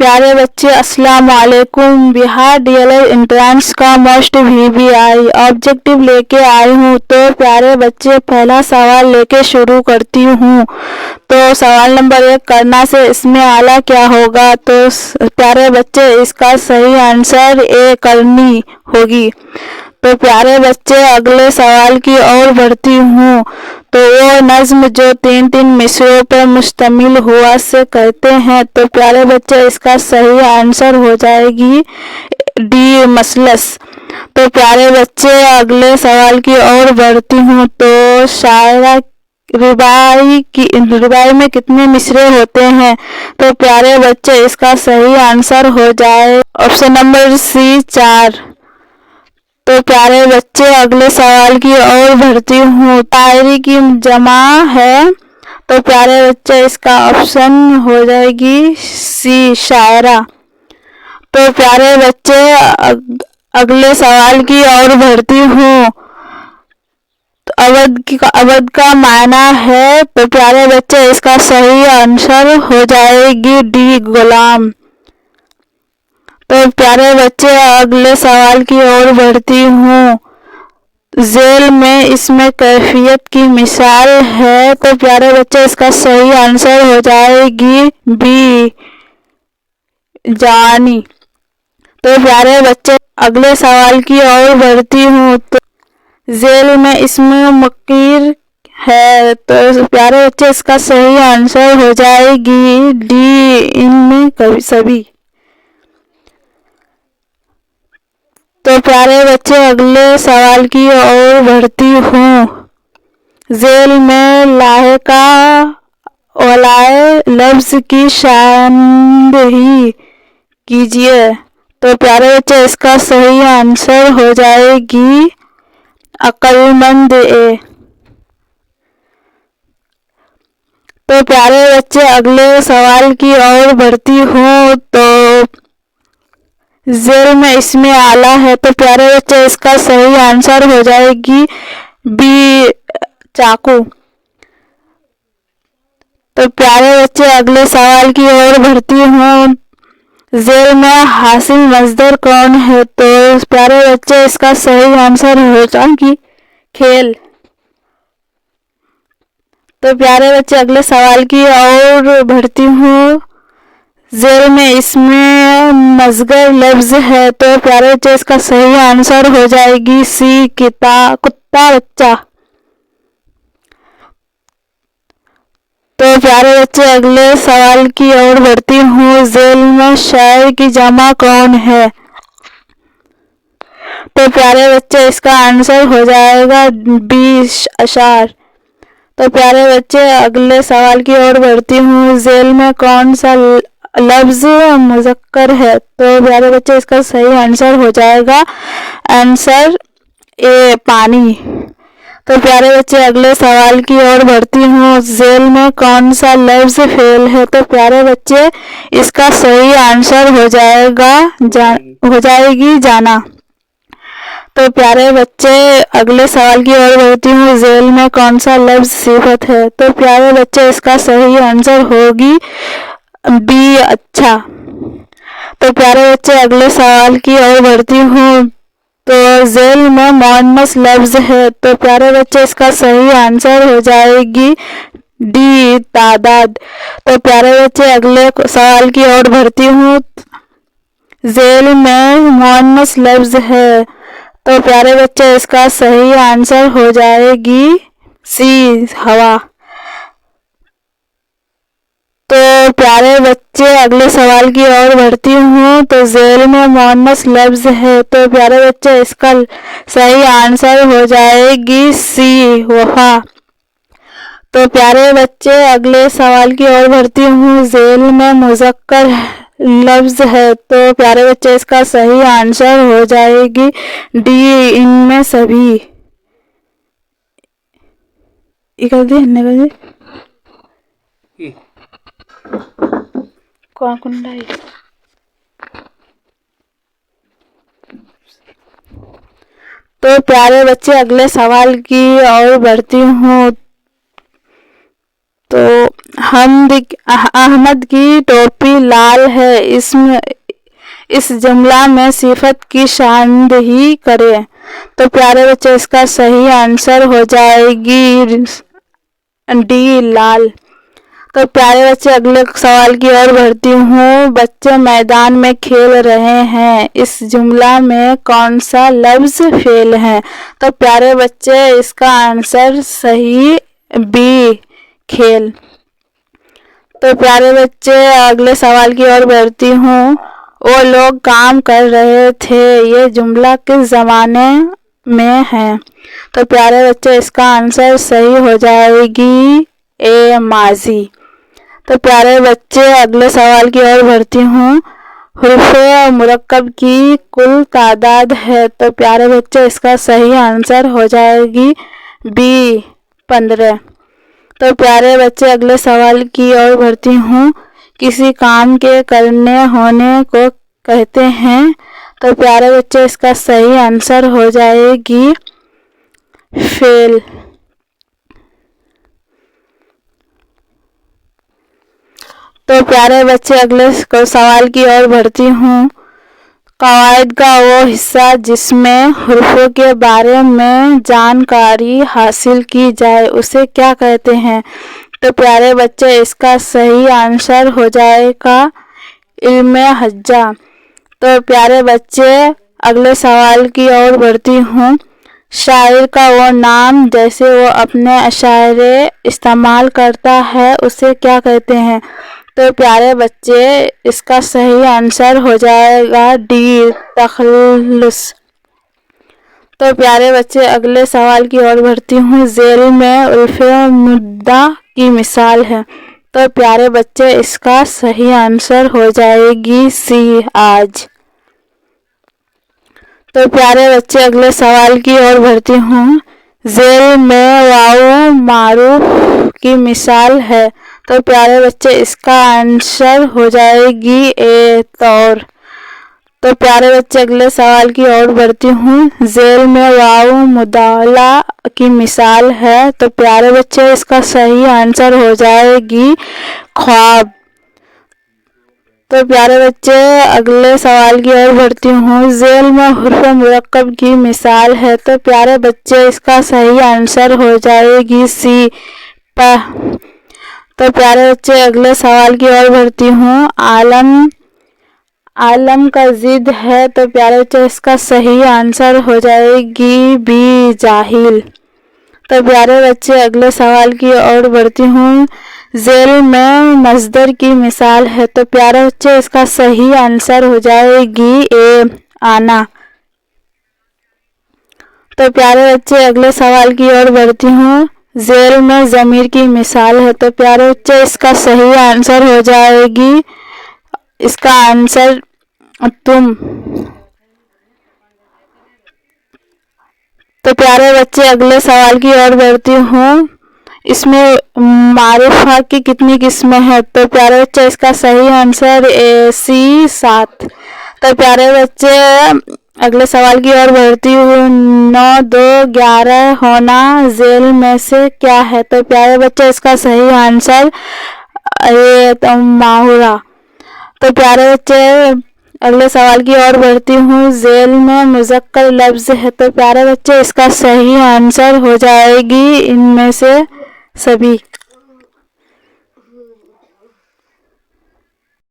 प्यारे बच्चे अस्सलाम वालेकुम। बिहार डीएलएड एंट्रेंस का मोस्ट वीवीआई ऑब्जेक्टिव लेके आई हूँ। तो प्यारे बच्चे पहला सवाल लेके शुरू करती हूँ। तो सवाल नंबर 1 करना से इसमें आला क्या होगा। तो प्यारे बच्चे इसका सही आंसर ए करनी होगी। तो प्यारे बच्चे अगले सवाल की ओर बढ़ती हूँ। तो वो नज्म जो 3-3 मिसरों पर मुश्तमिल हुआ से कहते हैं। तो प्यारे बच्चे इसका सही आंसर हो जाएगी डी मसलस। तो प्यारे बच्चे अगले सवाल की ओर बढ़ती हूँ। तो शायरा रुबाई में कितने मिसरे होते हैं। तो प्यारे बच्चे इसका सही आंसर हो जाए ऑप्शन नंबर सी 4। तो प्यारे बच्चे अगले सवाल की ओर बढ़ती हूँ। शायरी की जमा है। तो प्यारे बच्चे इसका ऑप्शन हो जाएगी सी शायरा। तो प्यारे बच्चे अगले सवाल की ओर बढ़ती हूँ। तो अवध का मायना है। तो प्यारे बच्चे इसका सही आंसर हो जाएगी डी गुलाम। तो प्यारे बच्चे अगले सवाल की ओर बढ़ती हूँ। जेल में इसमें कैफियत की मिसाल है। तो प्यारे बच्चे इसका सही आंसर हो जाएगी बी जानी। तो प्यारे बच्चे अगले सवाल की ओर बढ़ती हूँ। तो जेल में इसमें मकीर है। तो प्यारे बच्चे इसका सही आंसर हो जाएगी डी इनमें कभी सभी। तो प्यारे बच्चे अगले सवाल की ओर बढ़ती हूँ। जेल में लाहे का ओलाए लफ्ज की शानदही कीजिए। तो प्यारे बच्चे इसका सही आंसर हो जाएगी अक्लमंद ए। तो प्यारे बच्चे अगले सवाल की ओर बढ़ती हूँ। तो जेल में इसमें आला है। तो प्यारे बच्चे इसका सही आंसर हो जाएगी बी चाकू। तो प्यारे बच्चे अगले सवाल की ओर बढ़ती हूँ। जेल में हासिल मजदर कौन है। तो प्यारे बच्चे इसका सही आंसर हो जाएगी खेल। तो प्यारे बच्चे अगले सवाल की ओर बढ़ती हूँ। जेल में इसमें मजगर लफ्ज है। तो प्यारे बच्चे इसका सही आंसर हो जाएगी सी कुत्ता बच्चा। तो प्यारे बच्चे अगले सवाल की ओर बढ़ती हूँ। जेल में शायर की जमा कौन है। तो प्यारे बच्चे इसका आंसर हो जाएगा बी अशार। तो प्यारे बच्चे अगले सवाल की ओर बढ़ती हूँ। जेल में कौन सा लफ्ज मुज़क्कर है। तो प्यारे बच्चे इसका सही आंसर हो जाएगा आंसर ए पानी। तो प्यारे बच्चे अगले सवाल की ओर बढ़ती हूँ। जेल में कौन सा लफ्ज फेल है। तो प्यारे बच्चे इसका सही आंसर हो जाएगी जाना। तो प्यारे बच्चे अगले सवाल की ओर बढ़ती हूँ। जेल में कौन सा लफ्ज सिफत है। तो प्यारे बच्चे इसका सही आंसर होगी बी अच्छा। तो प्यारे बच्चे अगले सवाल की ओर बढ़ती हूँ। तो जेल में मुअन्नस लफ्ज है। तो प्यारे बच्चे इसका सही आंसर हो जाएगी डी तादाद। तो प्यारे बच्चे अगले सवाल की ओर बढ़ती हूँ। जेल में मुअन्नस लफ्ज है। तो प्यारे बच्चे इसका सही आंसर हो जाएगी सी हवा। तो प्यारे बच्चे अगले सवाल की ओर बढ़ती हूँ। तो जेल में मुअन्नस लफ्ज है। तो प्यारे बच्चे इसका सही आंसर हो जाएगी सी वफा। तो प्यारे बच्चे अगले सवाल की ओर बढ़ती हूँ। जेल में मुज़क्कर लफ्ज है। तो प्यारे बच्चे इसका सही आंसर हो जाएगी डी इनमें सभी। तो प्यारे बच्चे अगले सवाल की ओर बढ़ती हूँ। तो अहमद की टोपी लाल है, इसमें इस जुमला में सिफत की निशानदेही करें। तो प्यारे बच्चे इसका सही आंसर हो जाएगी डी लाल। तो प्यारे बच्चे अगले सवाल की ओर बढ़ती हूँ। बच्चे मैदान में खेल रहे हैं, इस जुमला में कौन सा लफ्ज फेल है? तो प्यारे बच्चे इसका आंसर सही बी खेल। तो प्यारे बच्चे अगले सवाल की ओर बढ़ती हूँ। वो लोग काम कर रहे थे, ये जुमला किस जमाने में है? तो प्यारे बच्चे इसका आंसर सही हो जाएगी ए माजी। तो प्यारे बच्चे अगले सवाल की ओर बढ़ती हूँ। हुर्फ़े मुरक्कब की कुल तादाद है, तो प्यारे बच्चे इसका सही आंसर हो जाएगी बी 15। तो प्यारे बच्चे अगले सवाल की ओर बढ़ती हूँ। किसी काम के करने होने को कहते हैं, तो प्यारे बच्चे इसका सही आंसर हो जाएगी फेल। तो प्यारे बच्चे अगले सवाल की ओर बढ़ती हूँ। कवायद का वो हिस्सा जिसमें हुर्फ़ों के बारे में जानकारी हासिल की जाए उसे क्या कहते हैं? तो प्यारे बच्चे इसका सही आंसर हो जाएगा इल्मे हज्जा। तो प्यारे बच्चे अगले सवाल की ओर बढ़ती हूँ। शायर का वो नाम जैसे वो अपने अशायरे इस्तेमाल करता है उसे क्या कहते हैं? तो प्यारे बच्चे इसका सही आंसर हो जाएगा डी तखल्लुस। तो प्यारे बच्चे अगले सवाल की ओर बढ़ती हूँ। जेल में उल्फ़े मुद्दा की मिसाल है, तो प्यारे बच्चे इसका सही आंसर हो जाएगी सी आज। तो प्यारे बच्चे अगले सवाल की ओर बढ़ती हूँ। जेल में वाऊ मारूफ की मिसाल है, तो प्यारे बच्चे इसका आंसर हो जाएगी ए तौर। तो प्यारे बच्चे अगले सवाल की ओर बढ़ती हूँ। जेल में वाऊ मुदाला की मिसाल है, तो प्यारे बच्चे इसका सही आंसर हो जाएगी ख्वाब। तो प्यारे बच्चे अगले सवाल की ओर बढ़ती हूँ। जेल में हुर्फ़ मुरक्कब की मिसाल है, तो प्यारे बच्चे इसका सही आंसर हो जाएगी सी प। तो प्यारे बच्चे अगले सवाल की ओर बढ़ती हूँ। आलम का जिद है, तो प्यारे बच्चे इसका सही आंसर हो जाएगी बी जाहिल। तो प्यारे बच्चे अगले सवाल की ओर बढ़ती हूँ। जेल में मस्दर की मिसाल है, तो प्यारे बच्चे इसका सही आंसर हो जाएगी ए आना। तो प्यारे बच्चे अगले सवाल की ओर बढ़ती हूँ। जेल में ज़मीर की मिसाल है, तो प्यारे बच्चे इसका सही आंसर हो जाएगी इसका आंसर तुम। तो प्यारे बच्चे अगले सवाल की ओर बढ़ती हूँ। इसमें मारूफा की कितनी किस्में हैं? तो प्यारे बच्चे इसका सही आंसर ए सी 7। तो प्यारे बच्चे अगले सवाल की ओर बढ़ती हूँ। 9, 2, 11 होना जेल में से क्या है? तो प्यारे बच्चे इसका सही आंसर ए माहुरा। तो प्यारे बच्चे अगले सवाल की ओर बढ़ती हूँ। जेल में मुज़क्कर लफ्ज़ है, तो प्यारे बच्चे इसका सही आंसर हो जाएगी इनमें से सभी।